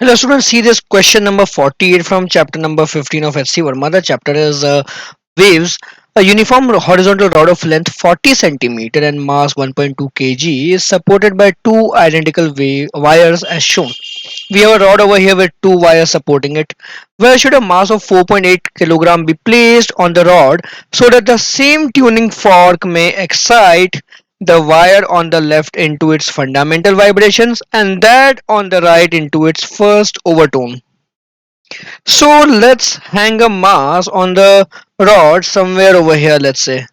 Hello students, see this question number 48 from chapter number 15 of HC Verma. The chapter is waves. A uniform horizontal rod of length 40 centimeter and mass 1.2 kg is supported by two identical wires as shown. We have a rod over here with two wires supporting it. Where should a mass of 4.8 kilogram be placed on the rod so that the same tuning fork may excite the wire on the left into its fundamental vibrations and that on the right into its first overtone. So let's hang a mass on the rod somewhere over here. Let's say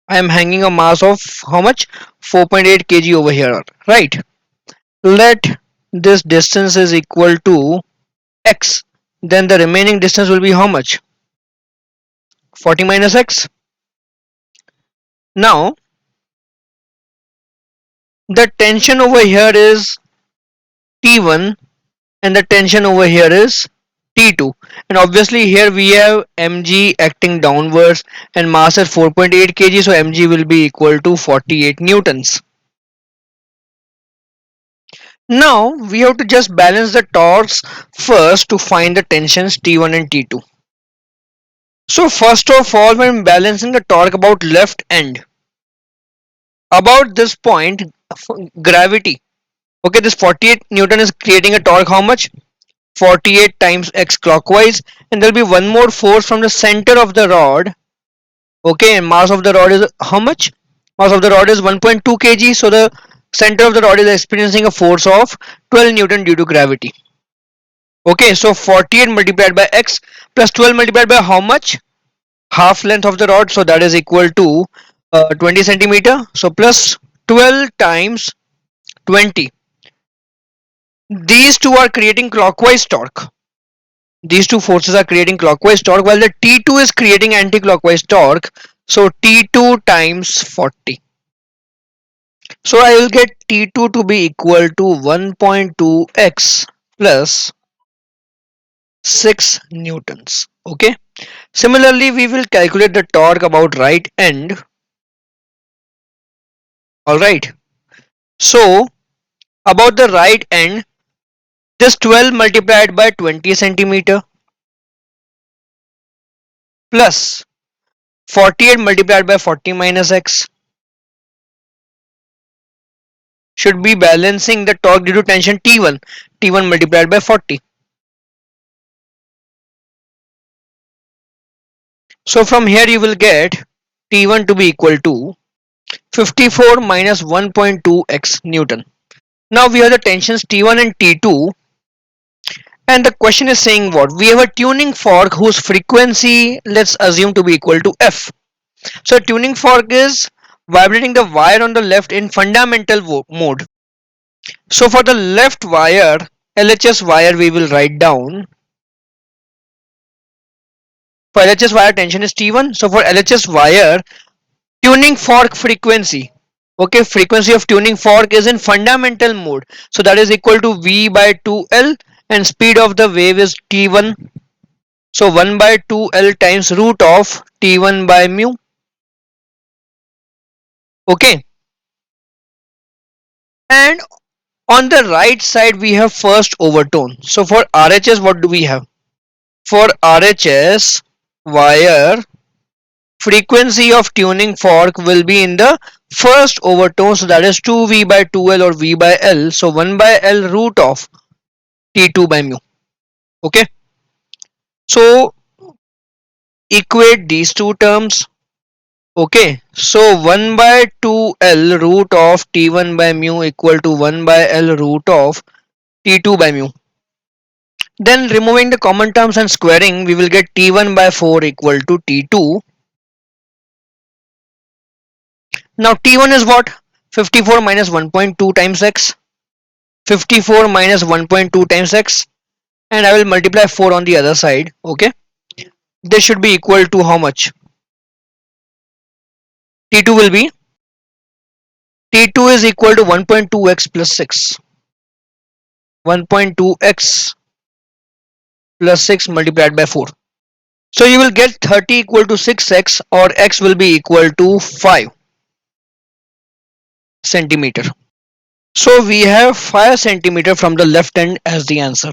I am hanging a mass of how much? 4.8 kg over here, right? Let this distance is equal to x. Then the remaining distance will be how much? 40 minus x. Now the tension over here is T1 and the tension over here is T2, and obviously here we have mg acting downwards and mass at 4.8 kg, so mg will be equal to 48 newtons. Now we have to just balance the torques first to find the tensions T1 and T2. So first of all, when balancing the torque about left end, about this point, gravity, okay, this 48 newton is creating a torque how much? 48 times x clockwise, and there will be one more force from the center of the rod. Okay, and mass of the rod is how much? Mass of the rod is 1.2 kg, so the center of the rod is experiencing a force of 12 newton due to gravity. Okay, so 48 multiplied by x plus 12 multiplied by how much? Half length of the rod, so that is equal to 20 centimeter. So plus 12 times 20. These two are creating clockwise torque. These two forces are creating clockwise torque while the T2 is creating anti-clockwise torque. So T2 times 40. So I will get T2 to be equal to 1.2x plus 6 newtons. Okay. Similarly, we will calculate the torque about right end. Alright. So about the right end, this 12 multiplied by 20 centimeter plus 48 multiplied by 40 minus x should be balancing the torque due to tension T1. T1 multiplied by 40. So from here you will get T1 to be equal to 54 minus 1.2 x Newton. Now we have the tensions T1 and T2, and the question is saying what? We have a tuning fork whose frequency let's assume to be equal to F. So tuning fork is vibrating the wire on the left in fundamental mode. So for the left wire, LHS wire, we will write down. For LHS wire tension is T1. So for LHS wire, tuning fork frequency. Okay, frequency of tuning fork is in fundamental mode. So that is equal to V by 2L, and speed of the wave is T1. So 1 by 2L times root of T1 by mu. Okay. And on the right side we have first overtone. So for RHS, what do we have? For RHS wire, frequency of tuning fork will be in the first overtone, so that is 2V by 2L or V by L. So 1 by L root of T2 by mu. Okay. So equate these two terms. Okay. So 1 by 2L root of T1 by mu equal to 1 by L root of T2 by mu. Then removing the common terms and squaring, we will get T1 by 4 equal to T2. Now T1 is what? 54 minus 1.2 times x. 54 minus 1.2 times x, and I will multiply 4 on the other side. Okay. This should be equal to how much? T2 will be, T2 is equal to 1.2x plus 6. 1.2x plus 6 multiplied by 4. So you will get 30 equal to 6x, or x will be equal to 5 centimeter. So we have 5 centimeter from the left end as the answer.